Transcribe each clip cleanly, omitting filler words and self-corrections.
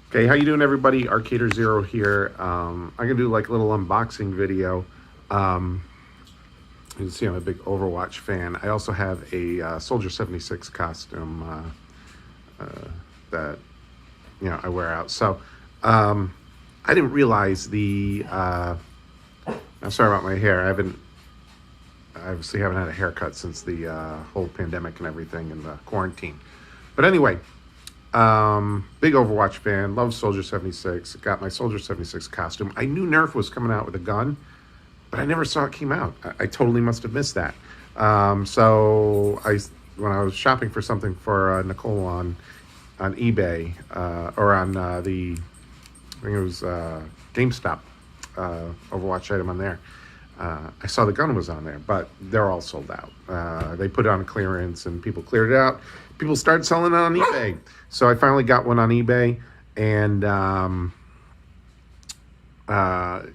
Okay, how you doing, everybody? Arcader Zero here. I'm gonna do like a little unboxing video. Um, you can see I'm a big Overwatch fan. I also have a Soldier 76 costume that I wear out. So I didn't realize the. I'm sorry about my hair. I obviously haven't had a haircut since the whole pandemic and everything and the quarantine. But anyway. Big Overwatch fan, love Soldier 76, got my Soldier 76 costume. I knew Nerf was coming out with a gun, but I never saw it came out. I totally must have missed that. When I was shopping for something for Nicole on eBay, or on I think it was GameStop, Overwatch item on there, I saw the gun was on there, but they're all sold out. They put it on clearance and people cleared it out. People started selling it on eBay. So I finally got one on eBay, and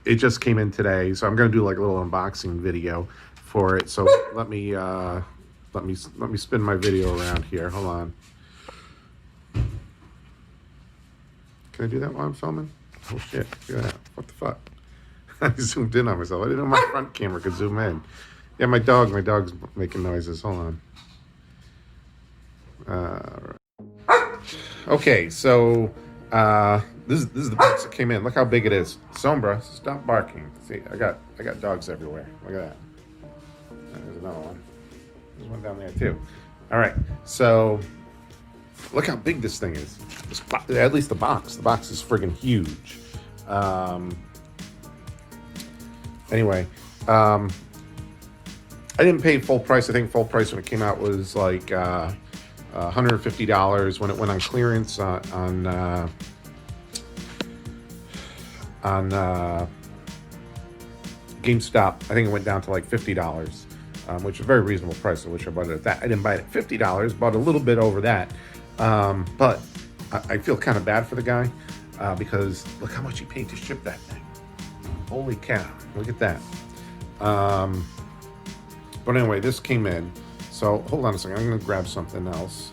it just came in today. So I'm going to do like a little unboxing video for it. So let me spin my video around here. Hold on. Can I do that while I'm filming? Oh shit, look at that. What the fuck? I zoomed in on myself. I didn't know my front camera could zoom in. Yeah, my dog's making noises. Hold on. Okay, so this is the box that came in. Look how big it is. Sombra, stop barking. See, I got dogs everywhere. Look at that. There's another one. There's one down there too. All right, so look how big this thing is. At least the box. The box is friggin' huge. Anyway, I didn't pay full price. I think full price when it came out was like $150. When it went on clearance on GameStop, I think it went down to like $50, which is a very reasonable price. I wish I bought it at that. I didn't buy it at $50, bought a little bit over that. But I feel kind of bad for the guy because look how much he paid to ship that thing. Holy cow, look at that. But anyway, this came in. So hold on a second, I'm gonna grab something else.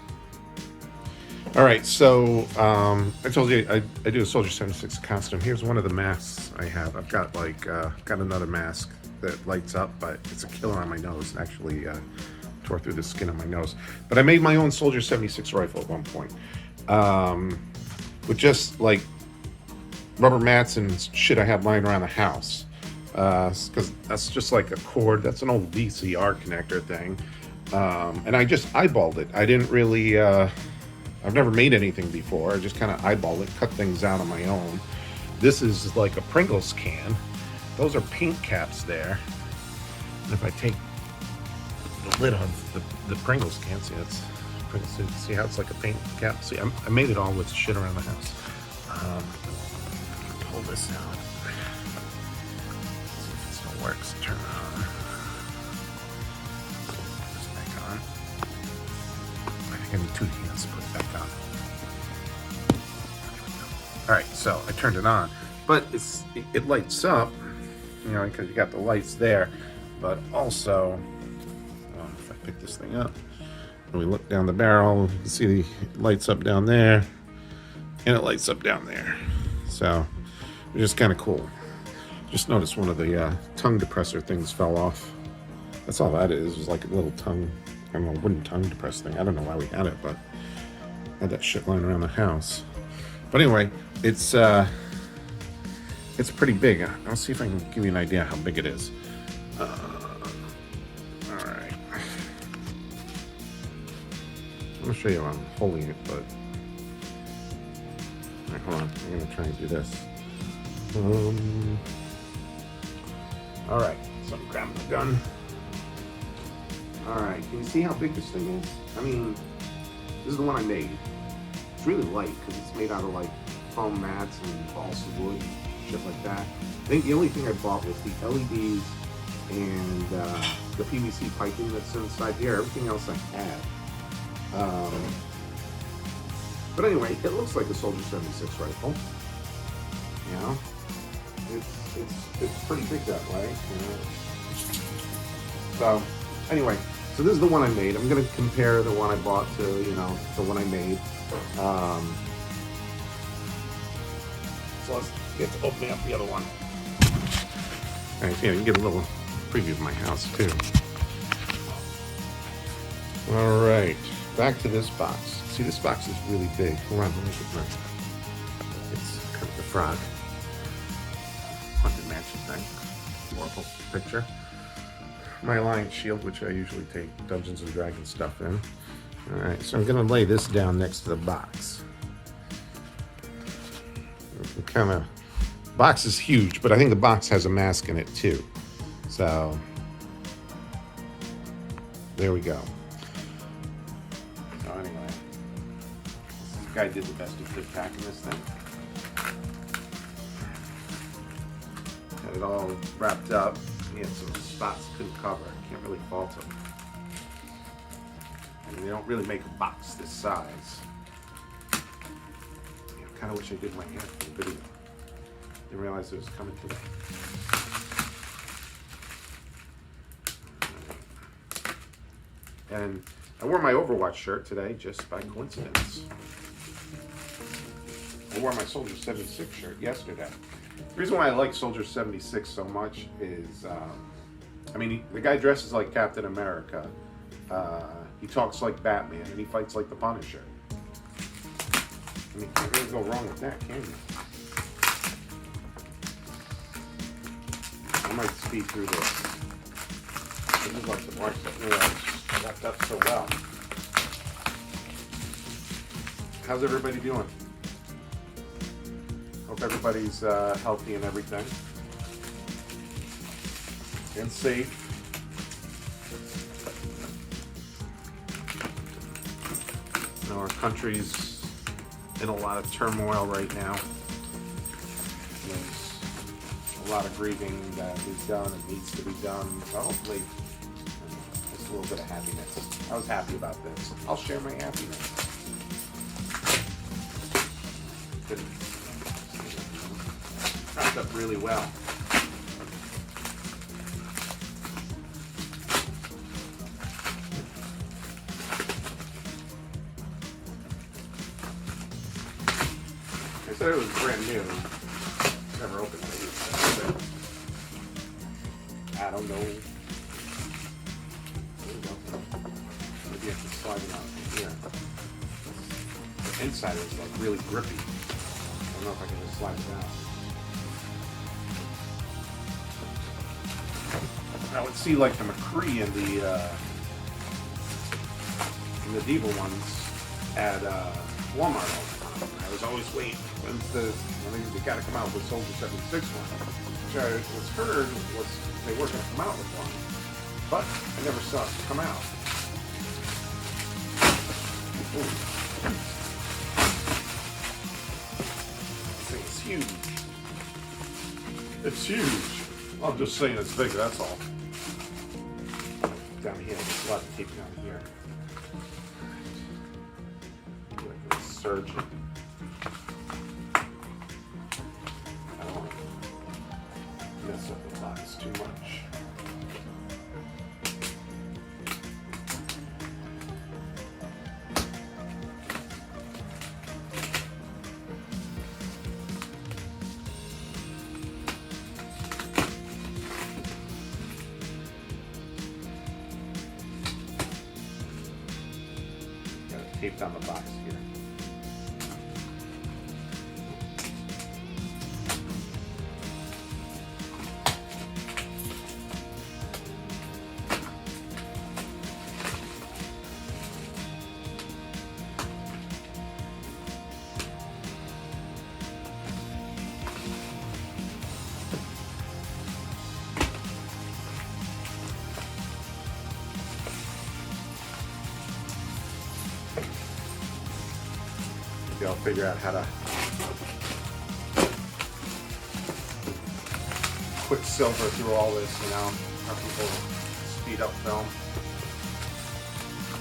All right, so I told you I do a Soldier 76 costume. Here's one of the masks I have. I've got like, got another mask that lights up, but it's a killer on my nose. It actually tore through the skin of my nose. But I made my own Soldier 76 rifle at one point. With just like rubber mats and shit I had lying around the house. Because that's just like a cord. That's an old VCR connector thing. And I just eyeballed it. I didn't really, I've never made anything before. I just kind of eyeballed it, cut things out on my own. This is like a Pringles can. Those are paint caps there. And if I take the lid off the Pringles can, see that's Pringles, see how it's like a paint cap? See, I made it all with shit around the house. Pull this out. See if it still works. Turn it on. I need two hands to put it back on. All right, so I turned it on, but it lights up, because you got the lights there, but also, if I pick this thing up, and we look down the barrel, you can see it lights up down there, and it lights up down there. So, it's just kind of cool. Just noticed one of the tongue depressor things fell off. That's all that is. It was like a little tongue. I don't know, wooden tongue depressed thing. I don't know why we had it, but I had that shit lying around the house. But anyway, it's pretty big. I'll see if I can give you an idea how big it is. All right. I'm gonna show you how I'm holding it, but all right, hold on. I'm gonna try and do this. All right, so I'm grabbing the gun. Alright, can you see how big this thing is? I mean, this is the one I made. It's really light because it's made out of like foam mats and balsa wood, shit like that. I think the only thing I bought was the LEDs and the PVC piping that's inside here. Everything else I had. But anyway, it looks like a Soldier 76 rifle. It's pretty big that way. So anyway, so this is the one I made. I'm gonna compare the one I bought to, the one I made. let's get to opening up the other one. All right, yeah, you can get a little preview of my house too. All right, back to this box. See, this box is really big. Hold on, let me get my. It's kind of the frog. Haunted Mansion thing. Oracle picture. My Alliance shield, which I usually take Dungeons and Dragons stuff in. All right, so I'm gonna lay this down next to the box. Kind of, box is huge, but I think the box has a mask in it too. So there we go. So anyway, this guy did the best he could packing this thing. Had it all wrapped up. He had some spots couldn't cover. Can't really fault him. And they don't really make a box this size. I kind of wish I did my hair for the video. Didn't realize it was coming today. And I wore my Overwatch shirt today just by coincidence. I wore my Soldier 76 shirt yesterday. The reason why I like Soldier 76 so much is, I mean, the guy dresses like Captain America. He talks like Batman, and he fights like the Punisher. I mean, you can't really go wrong with that, can you? I might speed through this. This is like the marks that wrapped up so well. How's everybody doing? Hope everybody's healthy and everything. And safe. You know, our country's in a lot of turmoil right now. There's a lot of grieving that is done and needs to be done. So hopefully, just a little bit of happiness. I was happy about this. I'll share my happiness. Wrapped up really well. I said it was brand new. Never opened it. I don't know. There we go. Maybe I can slide it out from here. The inside is like really grippy. I don't know if I can just slide it out. I would see like the McCree and the Diva ones at Walmart all the time. I was always waiting. When's they got to come out with Soldier 76 one? Which I was heard was they were going to come out with one, but I never saw it come out. Ooh. This thing is huge. It's huge. I'm just saying it's big, that's all. Down here, there's a lot of tape down here. Like a surgeon. I don't want to mess up the box too much. Tape down the box here. I'll figure out how to quicksilver through all this, you know, how people speed up film.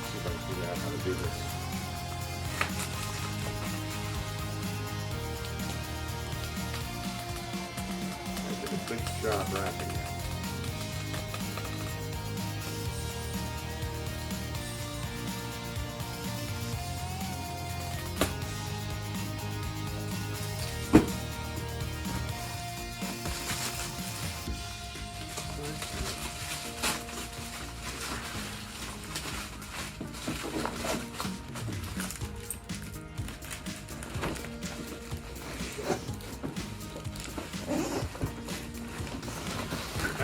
See if I can figure out how to do this. I did a good job wrapping it.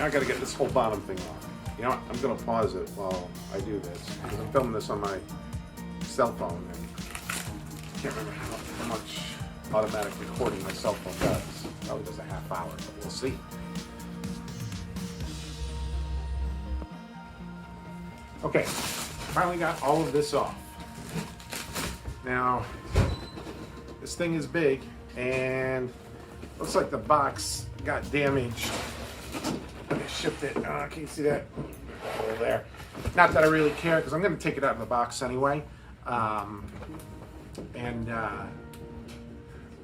I gotta get this whole bottom thing off. You know what? I'm gonna pause it while I do this because I'm filming this on my cell phone and I can't remember how much automatic recording my cell phone does. Probably does a half hour, but we'll see. Okay, finally got all of this off. Now, this thing is big and looks like the box got damaged. I shipped it. Can you see that? Over there. Not that I really care because I'm going to take it out of the box anyway.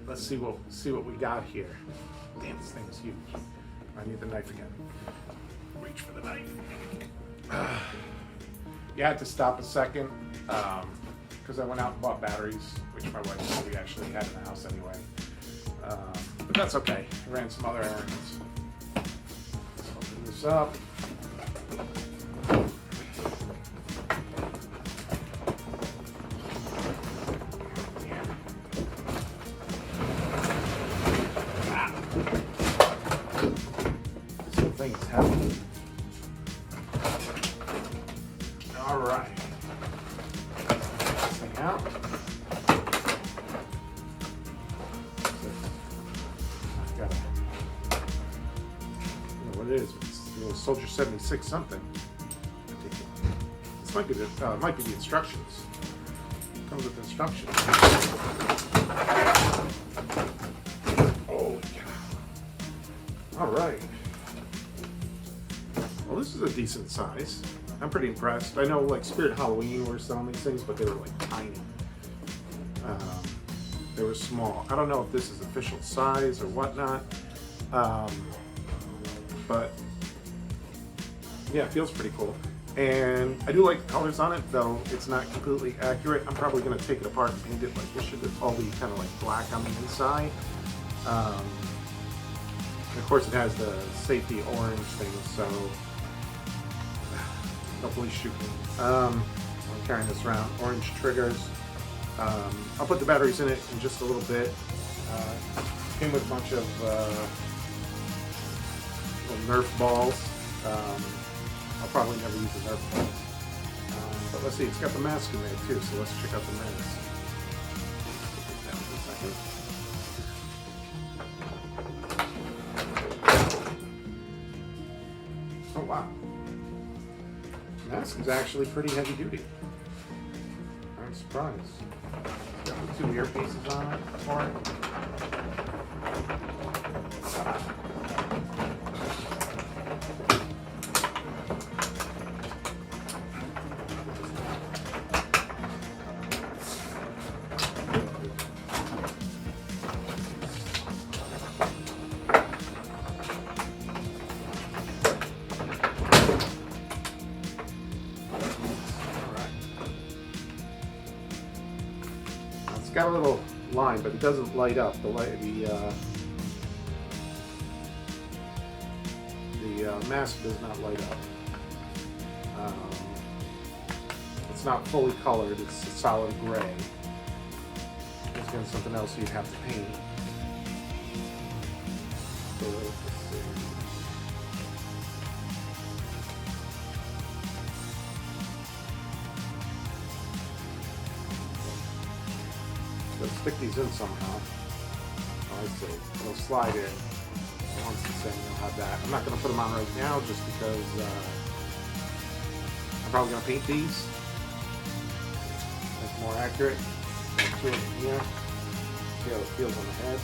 Let's see what we got here. Damn, this thing is huge. I need the knife again. Reach for the knife. You had to stop a second because I went out and bought batteries, which my wife said we actually had in the house anyway. But that's okay. I ran some other errands. Let's open this up. This thing is heavy. All right. This thing out. What it is? It's a little Soldier 76 something. This might be the instructions. It comes with instructions. Oh yeah. All right. Well, this is a decent size. I'm pretty impressed. I know like Spirit Halloween were selling these things, but they were like tiny. They were small. I don't know if this is official size or whatnot. But yeah, it feels pretty cool. And I do like the colors on it, though it's not completely accurate. I'm probably going to take it apart and paint it like this should all be kind of like black on the inside. And of course it has the safety orange thing, so hopefully shoot me. I'm carrying this around. Orange triggers. I'll put the batteries in it in just a little bit. Came with a bunch of Nerf balls. I'll probably never use the Nerf balls. But let's see, it's got the mask in there too, so let's check out the mask. Put this down for a second. Oh wow. The mask is actually pretty heavy duty. I'm surprised. It's got the 2 earpieces on it for it. It's got a little line, but it doesn't light up. The mask does not light up. It's not fully colored. It's a solid gray. It's again something else you'd have to paint. So let's see. Let's stick these in somehow. Oh, I see. It'll slide in. Once it's in, you'll have that. I'm not going to put them on right now just because I'm probably going to paint these. Make more accurate. Two of them here. See how it feels on the head.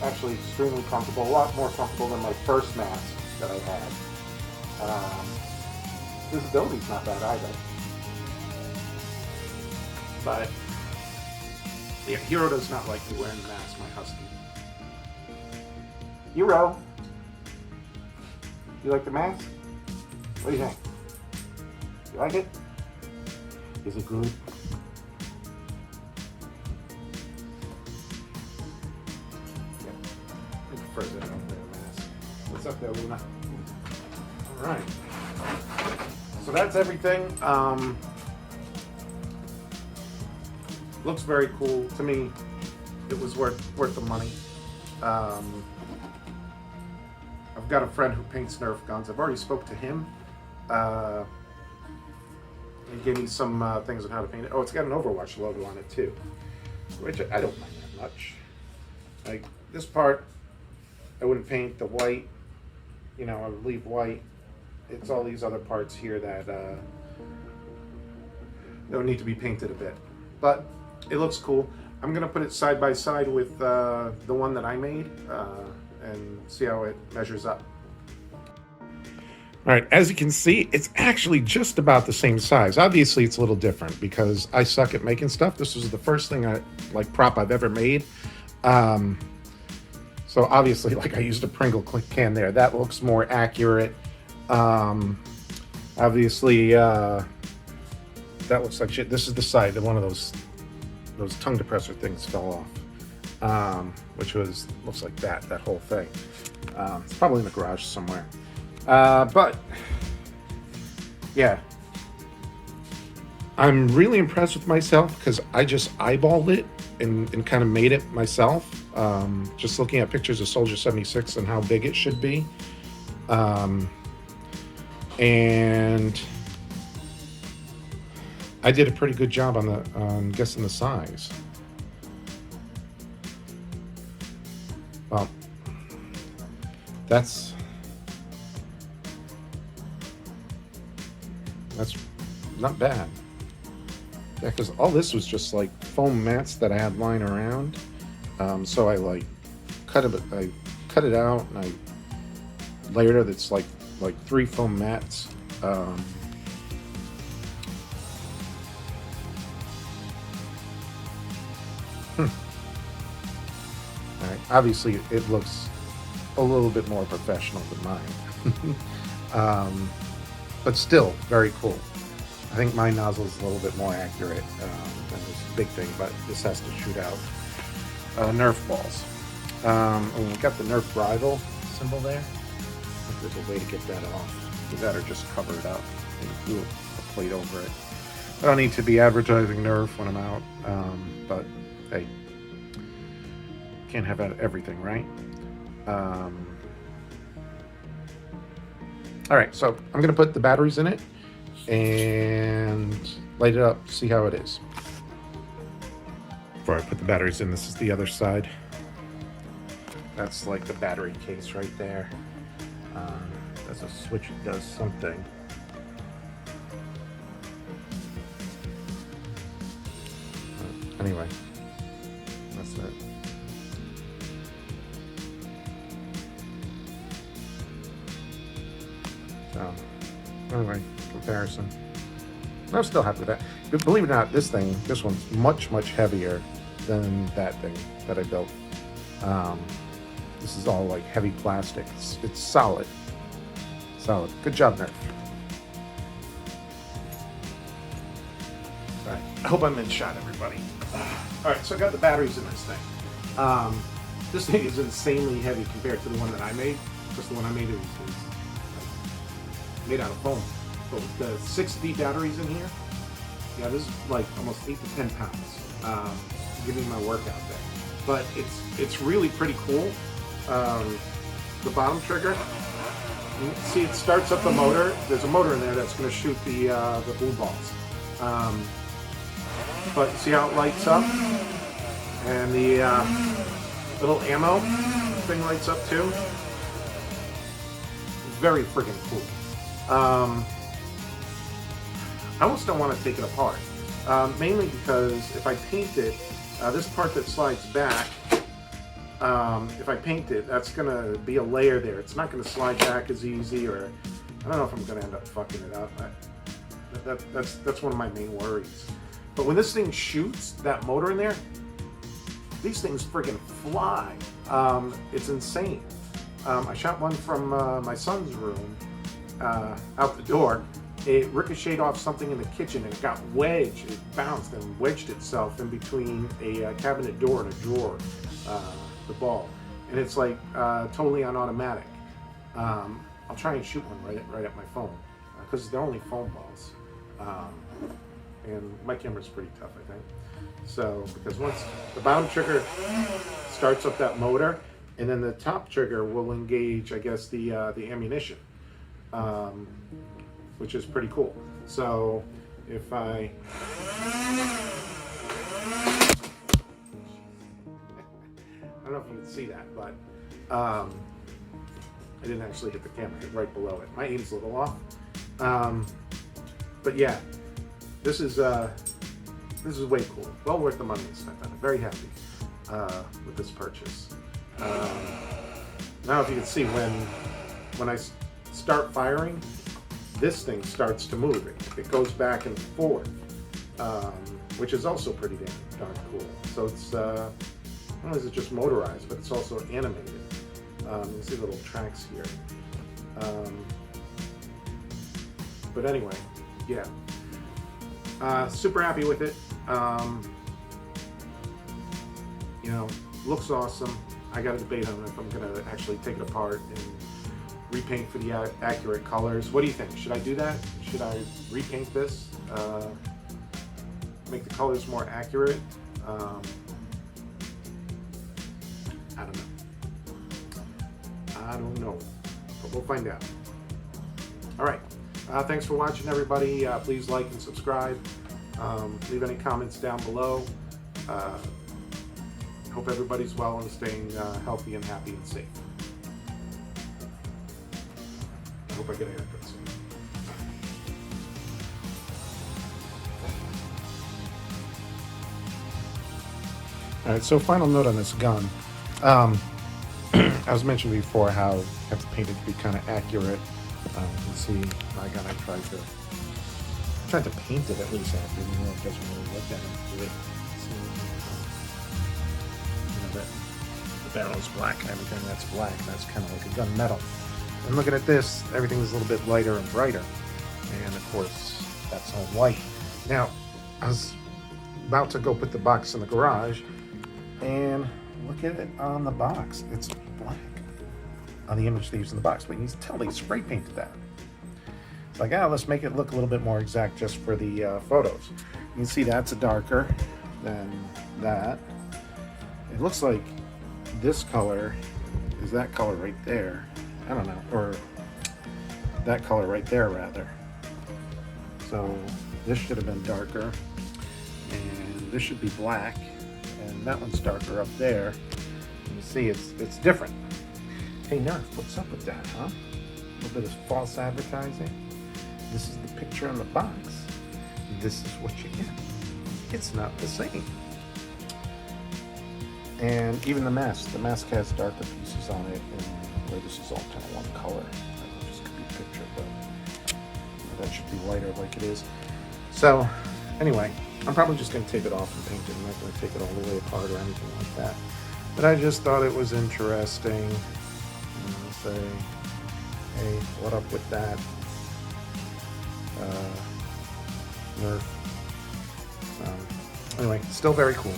Actually, extremely comfortable. A lot more comfortable than my first mask that I had. Visibility's not bad either. But yeah, Hero does not like me wearing the mask, my husky. Hero! You like the mask? What do you think? You like it? Is it good? Yeah. I prefer that over the mask. What's up there, Luna? Alright. So that's everything. Looks very cool to me. It was worth the money. Um, I've got a friend who paints Nerf guns. I've already spoke to him. Uh, he gave me some things on how to paint it. Oh, it's got an Overwatch logo on it too, which I don't mind that much. Like this part, I wouldn't paint the white. You know, I would leave white. It's all these other parts here that don't need to be painted a bit, but it looks cool. I'm gonna put it side by side with the one that I made and see how it measures up. All right, as you can see, it's actually just about the same size. Obviously, it's a little different because I suck at making stuff. This was the first thing prop I've ever made. So obviously, like I used a Pringle can there. That looks more accurate. Obviously, that looks like shit. This is the side that one of those tongue depressor things fell off, which looks like that whole thing. It's probably in the garage somewhere. But yeah, I'm really impressed with myself because I just eyeballed it and kind of made it myself. Just looking at pictures of Soldier 76 and how big it should be. And I did a pretty good job on guessing the size. Well, that's not bad. Yeah, because all this was just like foam mats that I had lying around. So I like cut it out and I layered it. It's like 3 foam mats. All right. Obviously, it looks a little bit more professional than mine, but still very cool. I think my nozzle is a little bit more accurate than this big thing, but this has to shoot out Nerf balls. And we got the Nerf rival symbol there. I think there's a way to get that off. Either that or just cover it up and glue a plate over it. I don't need to be advertising Nerf when I'm out, but hey, can't have everything, right? All right, so I'm gonna put the batteries in it and light it up, see how it is. Before I put the batteries in, this is the other side. That's like the battery case right there. That's a switch that does something. Anyway, that's it. So, anyway, comparison. I'm still happy with that. But believe it or not, this one's much, much heavier than that thing that I built. This is all like heavy plastic. It's solid. Solid. Good job, Nerf. All right. I hope I'm in shot, everybody. All right, so I got the batteries in this thing. This thing is insanely heavy compared to the one that I made. Just the one I made is made out of foam. But with the 60 batteries in here, yeah, this is like almost 8 to 10 pounds. Give me my workout there. But it's really pretty cool. The bottom trigger, you see it starts up the motor. There's a motor in there that's going to shoot the blue balls. But see how it lights up? And the little ammo thing lights up too. Very freaking cool. I almost don't want to take it apart. Mainly because if I paint it, this part that slides back, if I paint it, that's going to be a layer there. It's not going to slide back as easy, or I don't know if I'm going to end up fucking it up. That's one of my main worries. But when this thing shoots that motor in there, these things friggin' fly. It's insane. I shot one from my son's room out the door. It ricocheted off something in the kitchen and it got wedged. It bounced and wedged itself in between a cabinet door and a drawer, the ball. And it's like totally on automatic. I'll try and shoot one right at my phone because they're only foam balls. And my camera's pretty tough, I think. So, because once the bottom trigger starts up that motor, And then the top trigger will engage, I guess, the ammunition, which is pretty cool. So if I don't know if you can see that, but I didn't actually hit the camera, hit right below it. My aim's a little off. But yeah, this is way cool. Well worth the money I spent on it. Very happy with this purchase. Now if you can see, when I start firing, this thing starts to move. It goes back and forth, which is also pretty darn cool. So it's not only is it just motorized, but it's also animated. You can see little tracks here. But anyway, yeah. Super happy with it. You know, looks awesome. I got to debate on if I'm going to actually take it apart and repaint for the accurate colors. What do you think? Should I do that? Should I repaint this? Make the colors more accurate? I don't know, but we'll find out. All right. Thanks for watching, everybody. Please like and subscribe. Leave any comments down below. Hope everybody's well and staying healthy and happy and safe. I hope I get a haircut soon. All right, so final note on this gun. I was mentioning before how you have to paint it to be kind of accurate. You can see my gun, I tried to paint it at least accurate, even though it doesn't really look that accurate. The barrel's black and everything that's black, that's kind of like a gunmetal. And looking at this, everything's a little bit lighter and brighter. And of course, that's all white. Now, I was about to go put the box in the garage, and look at it on the box. It's black on the image they used in the box, but you can tell they spray painted that. It's like, let's make it look a little bit more exact just for the photos. You can see that's a darker than that. It looks like this color is that color right there. I don't know, or that color right there rather. So this should have been darker, and this should be black, and that one's darker up there. You see, it's different. Hey Nerf, what's up with that, huh? A little bit of false advertising. This is the picture on the box. This is what you get. It's not the same. And even the mask has darker pieces on it, and where this is all kind of one color. I don't know if this could be a picture, but that should be lighter like it is. So, anyway, I'm probably just going to take it off and paint it. I'm not going to take it all the way apart or anything like that. But I just thought it was interesting. Say, hey, what up with that? Nerf. Anyway, still very cool.